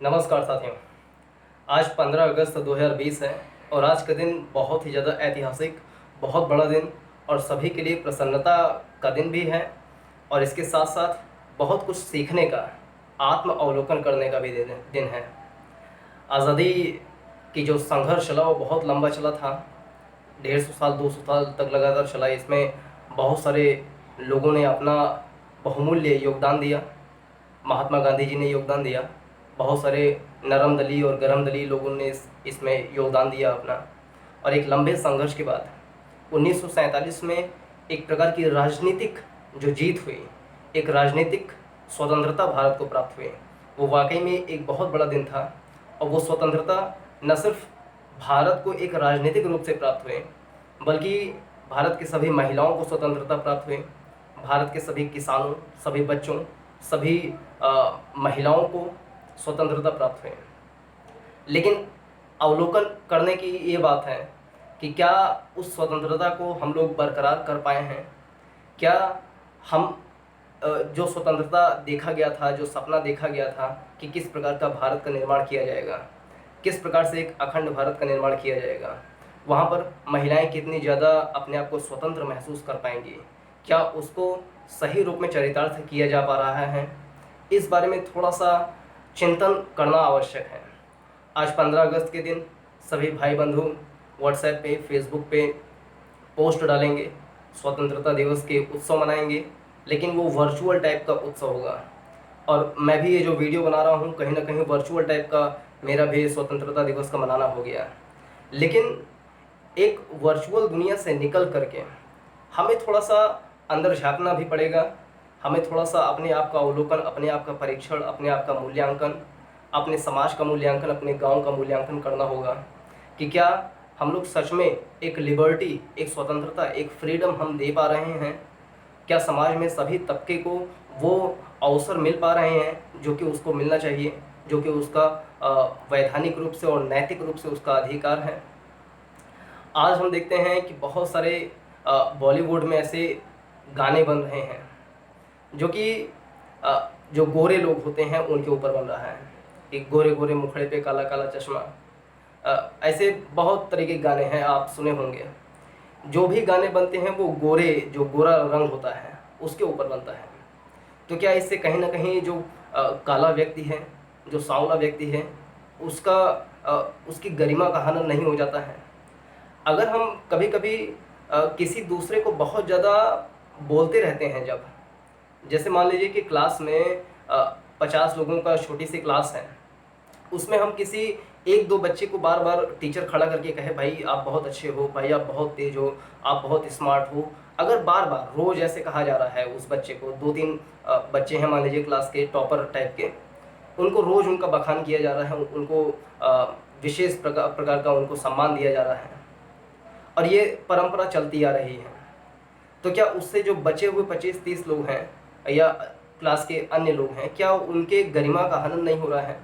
नमस्कार साथियों। आज 15 अगस्त 2020 है और आज का दिन बहुत ही ज़्यादा ऐतिहासिक, बहुत बड़ा दिन और सभी के लिए प्रसन्नता का दिन भी है। और इसके साथ साथ बहुत कुछ सीखने का, आत्म अवलोकन करने का भी दिन है। आज़ादी की जो संघर्ष चला वो बहुत लंबा चला था। 150 साल 200 साल तक लगातार चला। इसमें बहुत सारे लोगों ने अपना बहुमूल्य योगदान दिया। महात्मा गांधी जी ने योगदान दिया, बहुत सारे नरम दली और गरम दली लोगों ने इसमें योगदान दिया अपना। और एक लंबे संघर्ष के बाद 1947 में एक प्रकार की राजनीतिक जो जीत हुई, एक राजनीतिक स्वतंत्रता भारत को प्राप्त हुई, वो वाकई में एक बहुत बड़ा दिन था। और वो स्वतंत्रता न सिर्फ भारत को एक राजनीतिक रूप से प्राप्त हुई, बल्कि भारत की सभी महिलाओं को स्वतंत्रता प्राप्त हुई, भारत के सभी किसानों, सभी बच्चों, सभी महिलाओं को स्वतंत्रता प्राप्त हुई। लेकिन अवलोकन करने की ये बात है कि क्या उस स्वतंत्रता को हम लोग बरकरार कर पाए हैं? क्या हम जो स्वतंत्रता देखा गया था, जो सपना देखा गया था कि किस प्रकार का भारत का निर्माण किया जाएगा, किस प्रकार से एक अखंड भारत का निर्माण किया जाएगा, वहाँ पर महिलाएं कितनी ज़्यादा अपने आप को स्वतंत्र महसूस कर पाएंगी, क्या उसको सही रूप में चरितार्थ किया जा पा रहा है, इस बारे में थोड़ा सा चिंतन करना आवश्यक है। आज 15 अगस्त के दिन सभी भाई बंधु व्हाट्सएप पे, फेसबुक पे पोस्ट डालेंगे, स्वतंत्रता दिवस के उत्सव मनाएंगे, लेकिन वो वर्चुअल टाइप का उत्सव होगा। और मैं भी ये जो वीडियो बना रहा हूँ, कहीं ना कहीं वर्चुअल टाइप का मेरा भी स्वतंत्रता दिवस का मनाना हो गया। लेकिन एक वर्चुअल दुनिया से निकल करके हमें थोड़ा सा अंदर झांकना भी पड़ेगा। हमें थोड़ा सा अपने आप का अवलोकन, अपने आप का परीक्षण, अपने आप का मूल्यांकन, अपने समाज का मूल्यांकन, अपने गांव का मूल्यांकन करना होगा कि क्या हम लोग सच में एक लिबर्टी, एक स्वतंत्रता, एक फ्रीडम हम दे पा रहे हैं? क्या समाज में सभी तबके को वो अवसर मिल पा रहे हैं जो कि उसको मिलना चाहिए, जो कि उसका वैधानिक रूप से और नैतिक रूप से उसका अधिकार है? आज हम देखते हैं कि बहुत सारे बॉलीवुड में ऐसे गाने बन रहे हैं जो कि जो गोरे लोग होते हैं उनके ऊपर बन रहा है। एक गोरे गोरे मुखड़े पे काला काला चश्मा, ऐसे बहुत तरह के गाने हैं, आप सुने होंगे। जो भी गाने बनते हैं वो गोरे, जो गोरा रंग होता है उसके ऊपर बनता है। तो क्या इससे कहीं ना कहीं जो काला व्यक्ति है, जो सांवला व्यक्ति है, उसका उसकी गरिमा का हनन नहीं हो जाता है? अगर हम कभी कभी किसी दूसरे को बहुत ज़्यादा बोलते रहते हैं, जब जैसे मान लीजिए कि क्लास में 50 लोगों का छोटी सी क्लास है, उसमें हम किसी एक दो बच्चे को बार बार टीचर खड़ा करके कहे भाई आप बहुत अच्छे हो, भाई आप बहुत तेज हो, आप बहुत स्मार्ट हो। अगर बार बार रोज ऐसे कहा जा रहा है उस बच्चे को, दो तीन बच्चे हैं मान लीजिए क्लास के टॉपर टाइप के, उनको रोज उनका बखान किया जा रहा है, उनको विशेष प्रकार का उनको सम्मान दिया जा रहा है और ये परंपरा चलती आ रही है, तो क्या उससे जो बचे हुए 25-30 लोग हैं या क्लास के अन्य लोग हैं, क्या उनके गरिमा का हनन नहीं हो रहा है?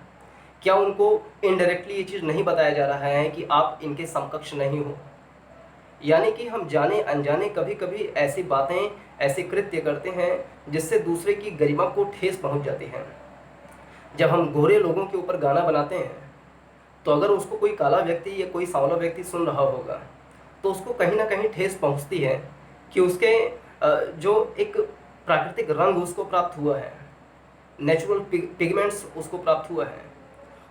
क्या उनको इनडायरेक्टली ये चीज़ नहीं बताया जा रहा है कि आप इनके समकक्ष नहीं हो? यानी कि हम जाने अनजाने कभी कभी ऐसी बातें, ऐसे कृत्य करते हैं जिससे दूसरे की गरिमा को ठेस पहुंच जाती है। जब हम गोरे लोगों के ऊपर गाना बनाते हैं तो अगर उसको कोई काला व्यक्ति या कोई सांवला व्यक्ति सुन रहा होगा तो उसको कहीं ना कहीं ठेस पहुंचती है कि उसके जो एक प्राकृतिक रंग उसको प्राप्त हुआ है, नेचुरल पिगमेंट्स उसको प्राप्त हुआ है,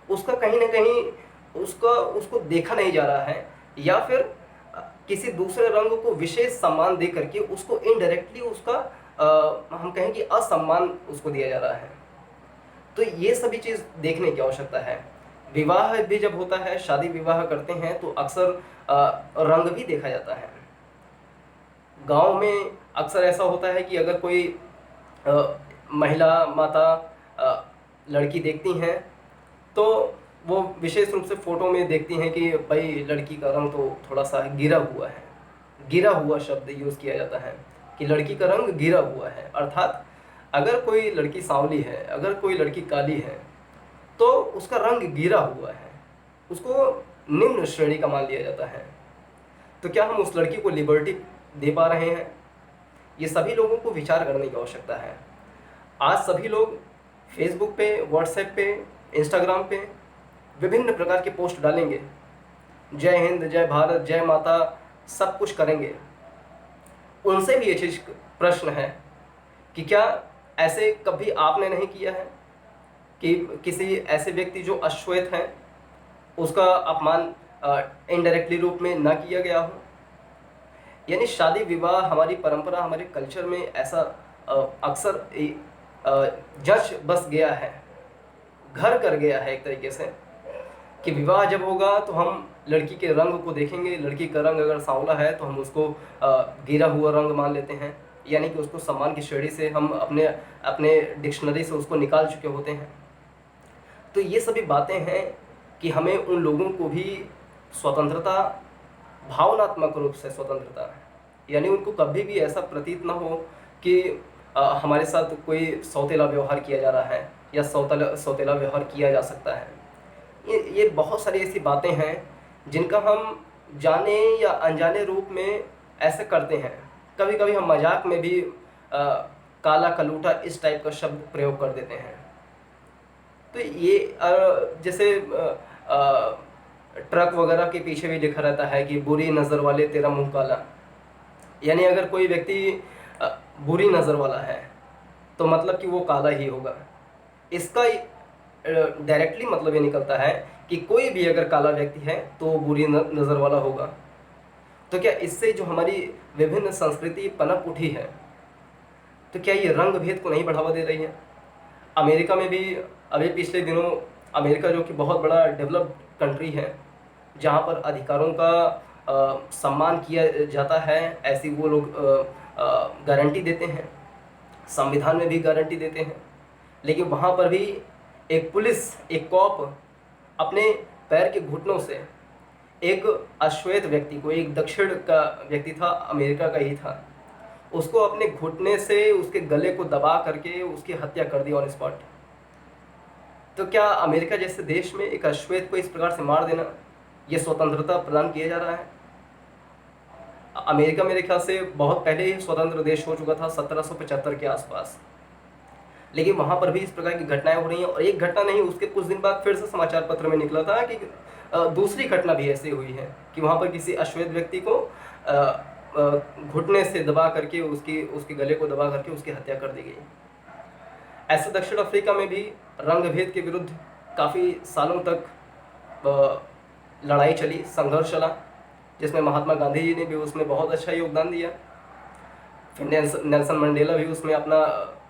उसका कहीं ना कहीं उसका उसको देखा नहीं जा रहा है, या फिर किसी दूसरे रंग को विशेष सम्मान दे करके उसको इनडायरेक्टली उसका हम कहें कि असम्मान उसको दिया जा रहा है। तो ये सभी चीज़ देखने की आवश्यकता है। विवाह भी जब होता है, शादी विवाह करते हैं तो अक्सर रंग भी देखा जाता है। गांव में अक्सर ऐसा होता है कि अगर कोई महिला माता लड़की देखती हैं तो वो विशेष रूप से फ़ोटो में देखती हैं कि भाई लड़की का रंग तो थोड़ा सा गिरा हुआ है। गिरा हुआ शब्द यूज़ किया जाता है कि लड़की का रंग गिरा हुआ है, अर्थात अगर कोई लड़की सांवली है, अगर कोई लड़की काली है तो उसका रंग गिरा हुआ है, उसको निम्न श्रेणी का मान लिया जाता है। तो क्या हम उस लड़की को लिबर्टी दे पा रहे हैं? ये सभी लोगों को विचार करने की आवश्यकता है। आज सभी लोग फेसबुक पे, व्हाट्सएप पे इंस्टाग्राम पे विभिन्न प्रकार के पोस्ट डालेंगे, जय हिंद, जय भारत, जय माता, सब कुछ करेंगे। उनसे भी ये चीज़ प्रश्न है कि क्या ऐसे कभी आपने नहीं किया है कि किसी ऐसे व्यक्ति जो अश्वेत हैं उसका अपमान इनडायरेक्टली रूप में ना किया गया हो? यानी शादी विवाह हमारी परंपरा, हमारे कल्चर में ऐसा अक्सर जच बस गया है, घर कर गया है एक तरीके से, कि विवाह जब होगा तो हम लड़की के रंग को देखेंगे, लड़की का रंग अगर सांवला है तो हम उसको गिरा हुआ रंग मान लेते हैं, यानी कि उसको सम्मान की श्रेणी से हम अपने अपने डिक्शनरी से उसको निकाल चुके होते हैं। तो ये सभी बातें हैं कि हमें उन लोगों को भी स्वतंत्रता, भावनात्मक रूप से स्वतंत्रता, यानी उनको कभी भी ऐसा प्रतीत ना हो कि हमारे साथ कोई सौतेला व्यवहार किया जा रहा है या सौतेला व्यवहार किया जा सकता है। ये बहुत सारी ऐसी बातें हैं जिनका हम जाने या अनजाने रूप में ऐसे करते हैं। कभी कभी हम मजाक में भी काला कलूटा इस टाइप का शब्द प्रयोग कर देते हैं। तो ये जैसे ट्रक वगैरह के पीछे भी लिखा रहता है कि बुरी नज़र वाले तेरा मुंह काला, यानी अगर कोई व्यक्ति बुरी नज़र वाला है तो मतलब कि वो काला ही होगा। इसका डायरेक्टली मतलब ये निकलता है कि कोई भी अगर काला व्यक्ति है तो वो बुरी नज़र वाला होगा। तो क्या इससे जो हमारी विभिन्न संस्कृति पनप उठी है, तो क्या ये रंग भेद को नहीं बढ़ावा दे रही है? अमेरिका में भी अभी पिछले दिनों, अमेरिका जो कि बहुत बड़ा डेवलप्ड कंट्री है, जहाँ पर अधिकारों का सम्मान किया जाता है, ऐसी वो लोग गारंटी देते हैं, संविधान में भी गारंटी देते हैं, लेकिन वहाँ पर भी एक पुलिस, एक कॉप अपने पैर के घुटनों से एक अश्वेत व्यक्ति को, एक दक्षिण का व्यक्ति था, अमेरिका का ही था, उसको अपने घुटने से उसके गले को दबा करके उसकी हत्या कर दी ऑन स्पॉट। तो क्या अमेरिका जैसे देश में एक अश्वेत को इस प्रकार से मार देना, ये स्वतंत्रता प्रदान किया जा रहा है? अमेरिका मेरे ख्याल से बहुत पहले ही स्वतंत्र देश हो चुका था, 1775 के आसपास, लेकिन वहाँ पर भी इस प्रकार की घटनाएं हो रही हैं। और एक घटना नहीं, उसके कुछ दिन बाद फिर से समाचार पत्र में निकला था कि दूसरी घटना भी ऐसी हुई है कि वहाँ पर किसी अश्वेत व्यक्ति को घुटने से दबा करके उसके गले को दबा करके उसकी हत्या कर दी गई। ऐसे दक्षिण अफ्रीका में भी रंग भेद के विरुद्ध काफ़ी सालों तक लड़ाई चली, संघर्ष चला, जिसमें महात्मा गांधी जी ने भी उसमें बहुत अच्छा योगदान दिया। फिर नेल्सन मंडेला भी उसमें अपना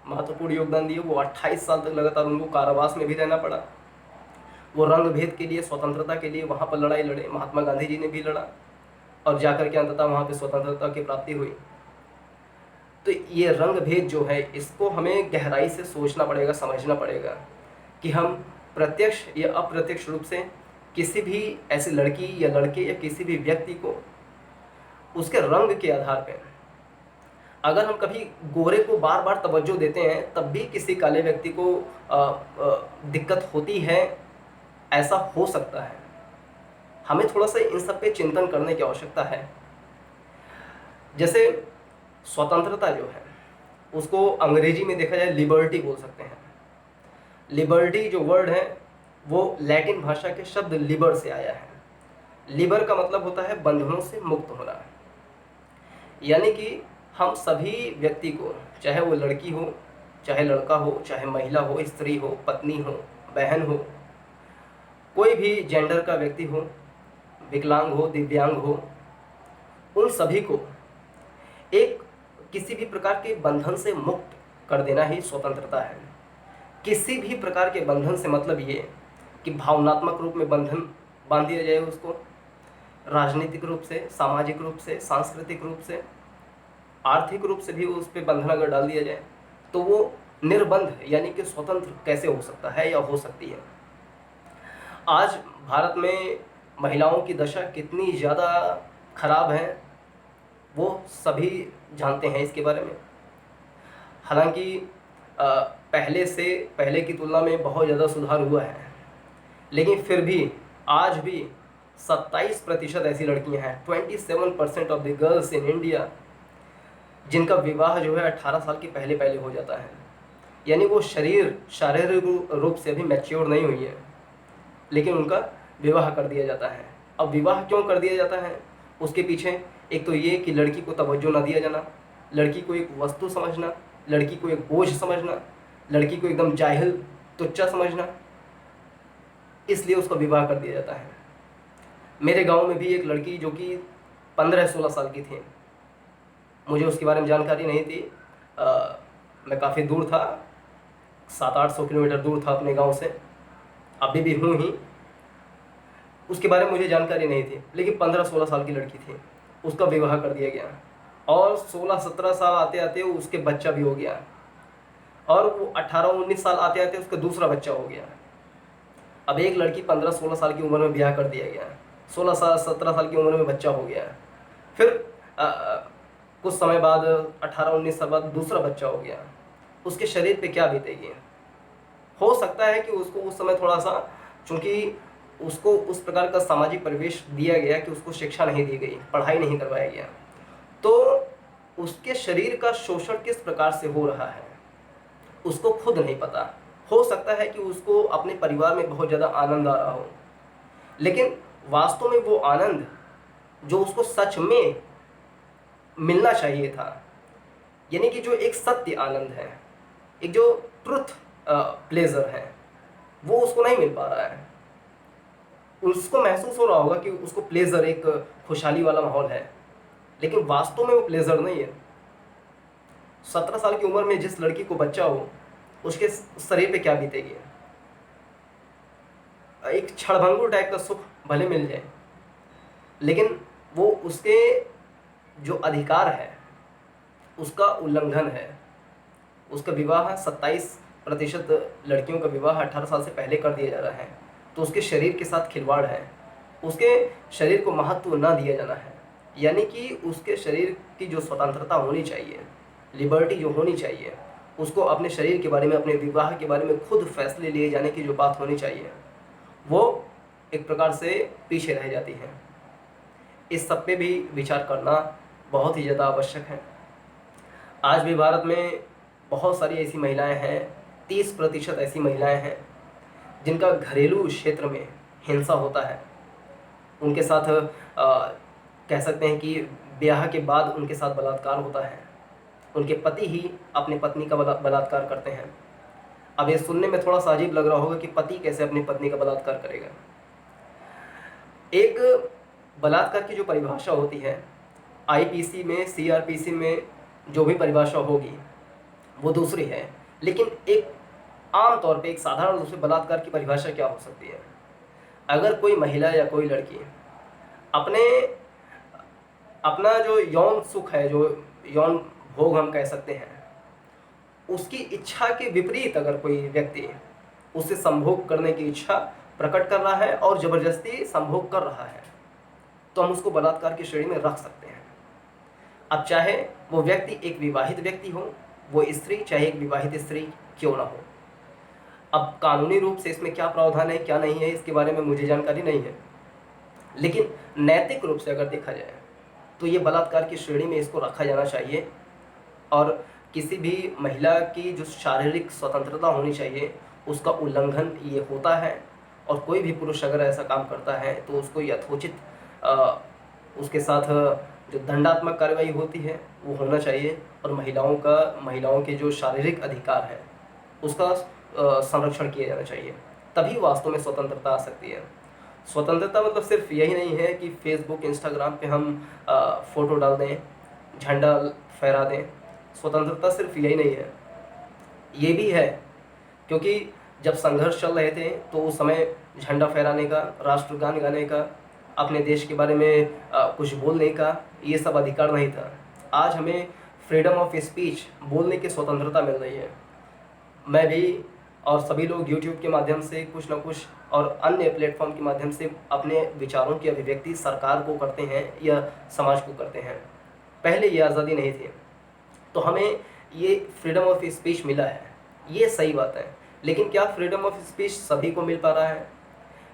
महत्वपूर्ण योगदान दिए। वो 28 साल तक लगातार उनको कारावास में भी रहना पड़ा। वो रंग भेद के लिए, स्वतंत्रता के लिए वहाँ पर लड़ाई लड़े, महात्मा गांधी जी ने भी लड़ा, और जाकर के अंततः वहाँ पे स्वतंत्रता की प्राप्ति हुई। तो ये रंग भेद जो है, इसको हमें गहराई से सोचना पड़ेगा, समझना पड़ेगा कि हम प्रत्यक्ष या अप्रत्यक्ष रूप से किसी भी ऐसी लड़की या लड़के या किसी भी व्यक्ति को उसके रंग के आधार पर, अगर हम कभी गोरे को बार बार तवज्जो देते हैं तब भी किसी काले व्यक्ति को दिक्कत होती है, ऐसा हो सकता है। हमें थोड़ा सा इन सब पे चिंतन करने की आवश्यकता है। जैसे स्वतंत्रता जो है उसको अंग्रेजी में देखा जाए लिबर्टी बोल सकते हैं। लिबर्टी जो वर्ड है वो लैटिन भाषा के शब्द लिबर से आया है। लिबर का मतलब होता है बंधनों से मुक्त होना, यानी कि हम सभी व्यक्ति को, चाहे वो लड़की हो, चाहे लड़का हो, चाहे महिला हो, स्त्री हो, पत्नी हो, बहन हो, कोई भी जेंडर का व्यक्ति हो, विकलांग हो, दिव्यांग हो, उन सभी को एक किसी भी प्रकार के बंधन से मुक्त कर देना ही स्वतंत्रता है। किसी भी प्रकार के बंधन से मतलब ये कि भावनात्मक रूप में बंधन बांध दिया जाए उसको, राजनीतिक रूप से, सामाजिक रूप से, सांस्कृतिक रूप से, आर्थिक रूप से भी उस पर बंधन अगर डाल दिया जाए तो वो निर्बंध यानी कि स्वतंत्र कैसे हो सकता है या हो सकती है। आज भारत में महिलाओं की दशा कितनी ज़्यादा खराब है वो सभी जानते हैं इसके बारे में। हालांकि पहले की तुलना में बहुत ज़्यादा सुधार हुआ है, लेकिन फिर भी आज भी 27% ऐसी लड़कियां हैं, 27% of the girls in India, जिनका विवाह जो है 18 साल के पहले हो जाता है। यानी वो शारीरिक रूप से अभी मैच्योर नहीं हुई है, लेकिन उनका विवाह कर दिया जाता है। अब विवाह क्यों कर दिया जाता है, उसके पीछे एक तो ये कि लड़की को तवज्जो ना दिया जाना, लड़की को एक वस्तु समझना, लड़की को एक बोझ समझना, लड़की को एकदम जाहिल तुच्चा समझना, इसलिए उसका विवाह कर दिया जाता है। मेरे गांव में भी एक लड़की जो कि 15-16 साल की थी, मुझे उसके बारे में जानकारी नहीं थी। मैं काफ़ी दूर था, 700-800 किलोमीटर दूर था अपने गांव से, अभी भी हूँ ही। उसके बारे में मुझे जानकारी नहीं थी, लेकिन 15-16 साल की लड़की थी, उसका विवाह कर दिया गया और 16-17 साल आते आते उसके बच्चा भी हो गया, और वो 18-19 साल आते आते उसका दूसरा बच्चा हो गया। अब एक लड़की 15-16 साल की उम्र में ब्याह कर दिया गया, 16-17 साल की उम्र में बच्चा हो गया, फिर कुछ समय बाद 18-19 साल बाद दूसरा बच्चा हो गया। उसके शरीर पे क्या बीतेगी। हो सकता है कि उसको उस समय थोड़ा सा, चूँकि उसको उस प्रकार का सामाजिक परिवेश दिया गया कि उसको शिक्षा नहीं दी गई, पढ़ाई नहीं करवाया गया, तो उसके शरीर का शोषण किस प्रकार से हो रहा है उसको खुद नहीं पता। हो सकता है कि उसको अपने परिवार में बहुत ज़्यादा आनंद आ रहा हो, लेकिन वास्तव में वो आनंद जो उसको सच में मिलना चाहिए था, यानी कि जो एक सत्य आनंद है, एक जो ट्रुथ प्लेजर है, वो उसको नहीं मिल पा रहा है। उसको महसूस हो रहा होगा कि उसको प्लेजर, एक खुशहाली वाला माहौल है, लेकिन वास्तव में वो प्लेजर नहीं है। 17 साल की उम्र में जिस लड़की को बच्चा हो, उसके शरीर पे क्या बीतेगी। एक क्षणभंगुर टाइप का सुख भले मिल जाए, लेकिन वो उसके जो अधिकार है उसका उल्लंघन है। उसका विवाह 27% लड़कियों का विवाह 18 साल से पहले कर दिया जा रहा है, तो उसके शरीर के साथ खिलवाड़ है, उसके शरीर को महत्व ना दिया जाना है। यानी कि उसके शरीर की जो स्वतंत्रता होनी चाहिए, लिबर्टी जो होनी चाहिए, उसको अपने शरीर के बारे में, अपने विवाह के बारे में खुद फैसले लिए जाने की जो बात होनी चाहिए, वो एक प्रकार से पीछे रह जाती है। इस सब पे भी विचार करना बहुत ही ज़्यादा आवश्यक है। आज भी भारत में बहुत सारी ऐसी महिलाएं हैं, 30% ऐसी महिलाएं हैं जिनका घरेलू क्षेत्र में हिंसा होता है। उनके साथ कह सकते हैं कि ब्याह के बाद उनके साथ बलात्कार होता है, उनके पति ही अपनी पत्नी का बलात्कार करते हैं। अब ये सुनने में थोड़ा सा अजीब लग रहा होगा कि पति कैसे अपनी पत्नी का बलात्कार करेगा। एक बलात्कार की जो परिभाषा होती है, आईपीसी में, सीआरपीसी में जो भी परिभाषा होगी वो दूसरी है, लेकिन एक आम तौर पे, एक साधारण रूप से बलात्कार की परिभाषा क्या हो सकती है। अगर कोई महिला या कोई लड़की अपना जो यौन सुख है, जो यौन भोग हम कह सकते हैं, उसकी इच्छा के विपरीत अगर कोई व्यक्ति उससे संभोग करने की इच्छा प्रकट कर रहा है और जबरदस्ती संभोग कर रहा है, तो हम उसको बलात्कार की श्रेणी में रख सकते हैं। अब चाहे वो व्यक्ति एक विवाहित व्यक्ति हो, वो स्त्री चाहे एक विवाहित स्त्री क्यों ना हो। अब कानूनी रूप से इसमें क्या प्रावधान है, क्या नहीं है, इसके बारे में मुझे जानकारी नहीं है, लेकिन नैतिक रूप से अगर देखा जाए तो ये बलात्कार की श्रेणी में इसको रखा जाना चाहिए। और किसी भी महिला की जो शारीरिक स्वतंत्रता होनी चाहिए उसका उल्लंघन ये होता है, और कोई भी पुरुष अगर ऐसा काम करता है तो उसको यथोचित उसके साथ जो दंडात्मक कार्रवाई होती है वो होना चाहिए, और महिलाओं के जो शारीरिक अधिकार है उसका संरक्षण किया जाना चाहिए। तभी वास्तव में स्वतंत्रता आ सकती है। स्वतंत्रता मतलब सिर्फ यही नहीं है कि फेसबुक, इंस्टाग्राम पे हम फ़ोटो डाल दें, झंडा फहरा दें। स्वतंत्रता सिर्फ यही नहीं है, ये भी है, क्योंकि जब संघर्ष चल रहे थे तो उस समय झंडा फहराने का, राष्ट्रगान गाने का, अपने देश के बारे में कुछ बोलने का, ये सब अधिकार नहीं था। आज हमें फ्रीडम ऑफ स्पीच, बोलने की स्वतंत्रता मिल रही है। मैं भी और सभी लोग यूट्यूब के माध्यम से कुछ ना कुछ और अन्य प्लेटफॉर्म के माध्यम से अपने विचारों की अभिव्यक्ति सरकार को करते हैं या समाज को करते हैं। पहले ये आज़ादी नहीं थी, तो हमें ये फ्रीडम ऑफ स्पीच मिला है, ये सही बात है। लेकिन क्या फ्रीडम ऑफ स्पीच सभी को मिल पा रहा है?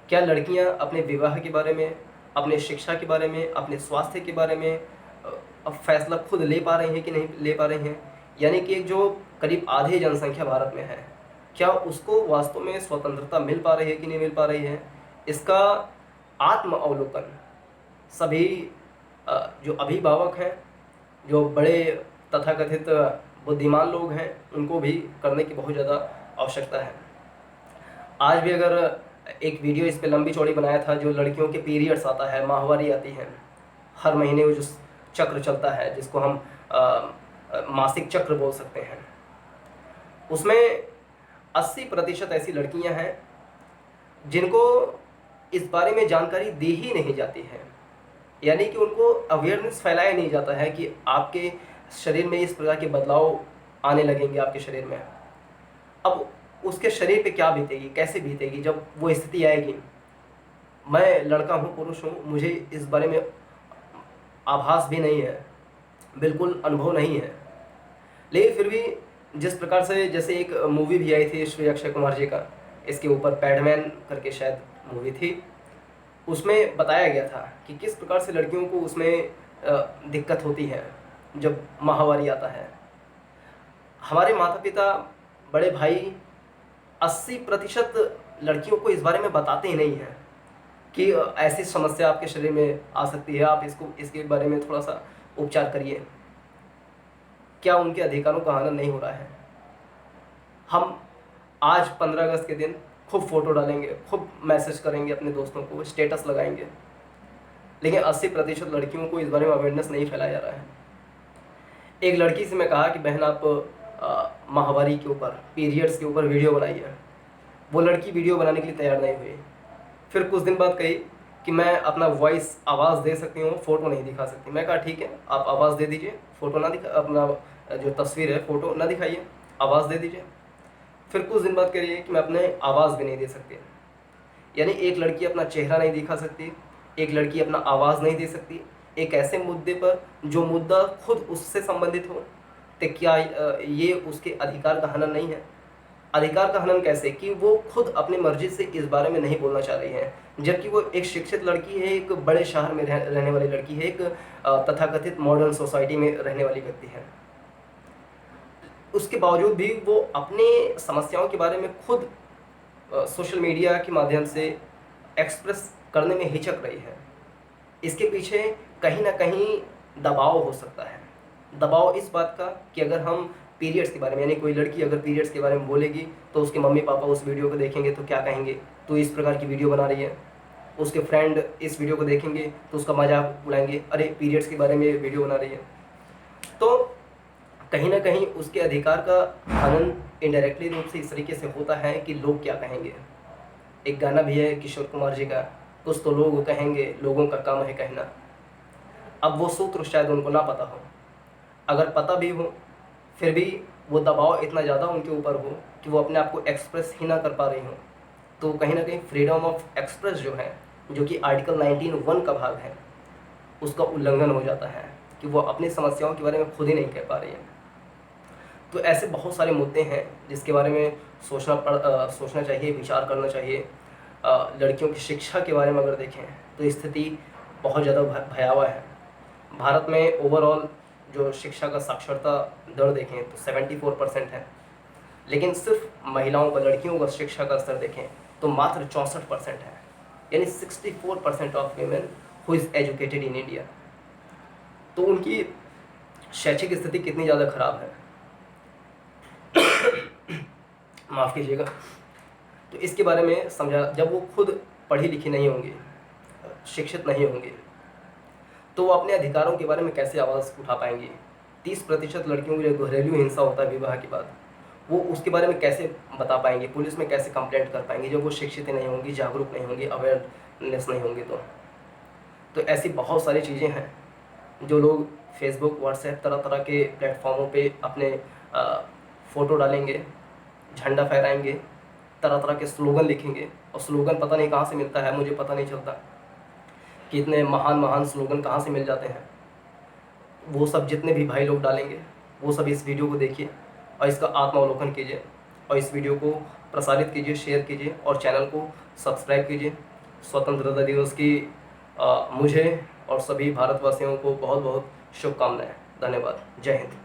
क्या लड़कियां अपने विवाह के बारे में, अपने शिक्षा के बारे में, अपने स्वास्थ्य के बारे में अब फैसला खुद ले पा रही हैं कि नहीं ले पा रही हैं? यानी कि एक जो करीब आधी जनसंख्या भारत में है, क्या उसको वास्तव में स्वतंत्रता मिल पा रही है कि नहीं मिल पा रही है, इसका आत्म अवलोकन सभी जो अभिभावक हैं, जो बड़े तथाकथित बुद्धिमान लोग हैं, उनको भी करने की बहुत ज़्यादा आवश्यकता है। आज भी अगर एक वीडियो इस पे लंबी चौड़ी बनाया था, जो लड़कियों के पीरियड्स आता है, माहवारी आती है, हर महीने वो जो चक्र चलता है, जिसको हम मासिक चक्र बोल सकते हैं, उसमें 80% ऐसी लड़कियां हैं जिनको इस बारे में जानकारी दी ही नहीं जाती है, यानी कि उनको अवेयरनेस फैलाया नहीं जाता है कि आपके शरीर में इस प्रकार के बदलाव आने लगेंगे आपके शरीर में। अब उसके शरीर पे क्या बीतेगी, कैसे बीतेगी जब वो स्थिति आएगी। मैं लड़का हूँ, पुरुष हूँ, मुझे इस बारे में आभास भी नहीं है, बिल्कुल अनुभव नहीं है, लेकिन फिर भी जिस प्रकार से, जैसे एक मूवी भी आई थी श्री अक्षय कुमार जी का, इसके ऊपर पैडमैन करके शायद मूवी थी, उसमें बताया गया था कि किस प्रकार से लड़कियों को उसमें दिक्कत होती है जब माहवारी आता है। हमारे माता पिता, बड़े भाई 80% लड़कियों को इस बारे में बताते ही नहीं हैं कि ऐसी समस्या आपके शरीर में आ सकती है, आप इसके बारे में थोड़ा सा उपचार करिए। क्या उनके अधिकारों का हनन नहीं हो रहा है? हम आज 15 अगस्त के दिन खूब फोटो डालेंगे, खूब मैसेज करेंगे अपने दोस्तों को, स्टेटस लगाएंगे, लेकिन 80% लड़कियों को इस बारे में अवेयरनेस नहीं फैलाया जा रहा है। एक लड़की से मैं कहा कि बहन आप माहवारी के ऊपर, पीरियड्स के ऊपर वीडियो बनाइए। वो लड़की वीडियो बनाने के लिए तैयार नहीं हुई। फिर कुछ दिन बाद कही कि मैं अपना वॉइस, आवाज़ दे सकती हूँ, फ़ोटो नहीं दिखा सकती। मैं कहा ठीक है, आप आवाज़ दे दीजिए, फ़ोटो ना दिखा, अपना जो तस्वीर है फ़ोटो ना दिखाइए, आवाज़ दे दीजिए। फिर कुछ दिन बाद कह रही है कि मैं अपने आवाज़ भी नहीं दे सकती। यानी एक लड़की अपना चेहरा नहीं दिखा सकती, एक लड़की अपना आवाज़ नहीं दे सकती, एक ऐसे मुद्दे पर जो मुद्दा खुद उससे संबंधित हो। तो क्या ये उसके अधिकार का हनन नहीं है? अधिकार का हनन कैसे कि वो खुद अपनी मर्जी से इस बारे में नहीं बोलना चाह रही है, जबकि वो एक शिक्षित लड़की है, एक बड़े शहर में रहने वाली लड़की है, एक तथाकथित मॉडर्न सोसाइटी में रहने वाली व्यक्ति है। उसके बावजूद भी वो अपने समस्याओं के बारे में खुद सोशल मीडिया के माध्यम से एक्सप्रेस करने में हिचक रही है। इसके पीछे कहीं ना कहीं दबाव हो सकता है। दबाव इस बात का कि अगर हम पीरियड्स के बारे में, यानी कोई लड़की अगर पीरियड्स के बारे में बोलेगी तो उसके मम्मी पापा उस वीडियो को देखेंगे तो क्या कहेंगे, तो इस प्रकार की वीडियो बना रही है। उसके फ्रेंड इस वीडियो को देखेंगे तो उसका मजाक उड़ाएंगे, अरे पीरियड्स के बारे में वीडियो बना रही है। तो कहीं ना कहीं उसके अधिकार का हनन इनडायरेक्टली रूप से इस तरीके से होता है कि लोग क्या कहेंगे। एक गाना भी है किशोर कुमार जी का, कुछ तो लोग कहेंगे, लोगों का काम है कहना। अब वो सूत्र शायद उनको ना पता हो, अगर पता भी हो फिर भी वो दबाव इतना ज़्यादा उनके ऊपर हो कि वो अपने आप को एक्सप्रेस ही ना कर पा रही हो। तो कहीं ना कहीं फ्रीडम ऑफ एक्सप्रेस जो है, जो कि आर्टिकल 19(1) का भाग है, उसका उल्लंघन हो जाता है कि वो अपनी समस्याओं के बारे में खुद ही नहीं कह पा रही है। तो ऐसे बहुत सारे मुद्दे हैं जिसके बारे में सोचना चाहिए, विचार करना चाहिए। लड़कियों की शिक्षा के बारे में अगर देखें तो स्थिति बहुत ज़्यादा भयावह है। भारत में ओवरऑल जो शिक्षा का साक्षरता दर देखें तो 74% है, लेकिन सिर्फ महिलाओं का, लड़कियों का शिक्षा का स्तर देखें तो मात्र 64% है, यानी 64% of women who is educated in India. तो उनकी शैक्षिक स्थिति कितनी ज़्यादा खराब है, माफ़ कीजिएगा। तो इसके बारे में समझा, जब वो खुद पढ़ी लिखी नहीं होंगी, शिक्षित नहीं होंगी, तो वो अपने अधिकारों के बारे में कैसे आवाज़ उठा पाएंगी। 30% लड़कियों की जो घरेलू हिंसा होता है विवाह के बाद, वो उसके बारे में कैसे बता पाएंगी, पुलिस में कैसे कंप्लेंट कर पाएंगी जब वो शिक्षित नहीं होंगी, जागरूक नहीं होंगी, अवेयरनेस नहीं होंगी। तो ऐसी बहुत सारी चीज़ें हैं जो लोग फेसबुक, व्हाट्सएप, तरह तरह के प्लेटफॉर्मों पे अपने फ़ोटो डालेंगे, झंडा फहराएंगे, तरह तरह के स्लोगन लिखेंगे, और स्लोगन पता नहीं कहाँ से मिलता है, मुझे पता नहीं चलता कि इतने महान महान स्लोगन कहाँ से मिल जाते हैं। वो सब जितने भी भाई लोग डालेंगे वो सब इस वीडियो को देखिए और इसका आत्मावलोकन कीजिए, और इस वीडियो को प्रसारित कीजिए, शेयर कीजिए और चैनल को सब्सक्राइब कीजिए। स्वतंत्रता दिवस की मुझे और सभी भारतवासियों को बहुत बहुत शुभकामनाएं। धन्यवाद। जय हिंद।